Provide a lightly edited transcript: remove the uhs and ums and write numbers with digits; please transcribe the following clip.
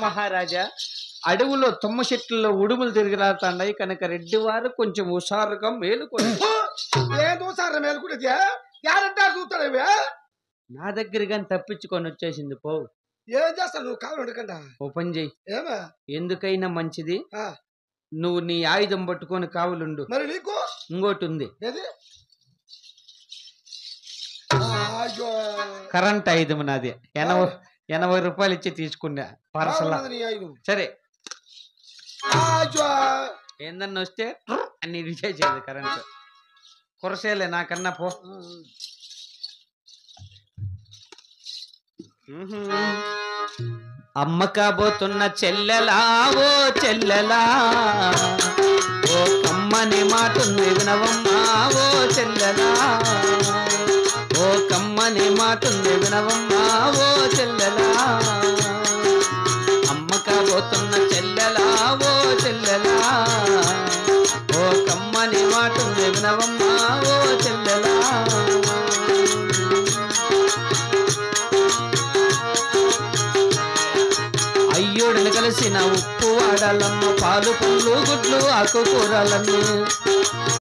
మహారాజా అడవులో తుమ్మ చెట్లలో ఉడుములు తిరిగిరాతాండాయి కనుక రెడ్డి వారు కొంచెం హుషారుగా మేలుకొని నా దగ్గర గాని తప్పించుకొని వచ్చేసింది పో. ఏం చేస్తావు నువ్వు? కావాలి అడగండా ఓ పని చెయ్యి, ఏమా ఎందుకైనా మంచిది నువ్వు నీ ఆయుధం పట్టుకొని కావులుండు. మరి నీకు ఇంకోటి ఉంది, ఏది? కరెంట్ ఆయుధం నాది. 80 రూపాయలు ఇచ్చి తీసుకున్నా పార్సల్. సరే ఏందన్నా వస్తే అన్ని చేసేది కరెంట్. కురసేలే నాకన్నా పో. అమ్మ కాబోతున్న చెల్లెలా ఓ చెల్లెలా, ఓ కమ్మని మాటుంది వినవమ్మా ఓ చెల్లెలా, ఓ కమ్మని మాటుంది వినవమ్మా ఓ చెల్లెలా. అమ్మ కాబోతున్న చెల్లెలా ఓ చెల్లెలా, ఓ కమ్మని మాటుంది వినవమ్మా ఓ చెల్లెలా. అయ్యోడిని కలిసిన ఉప్పు వాడాలమ్మ, పాలు పుల్లు గుడ్లు ఆకుకూరలన్నీ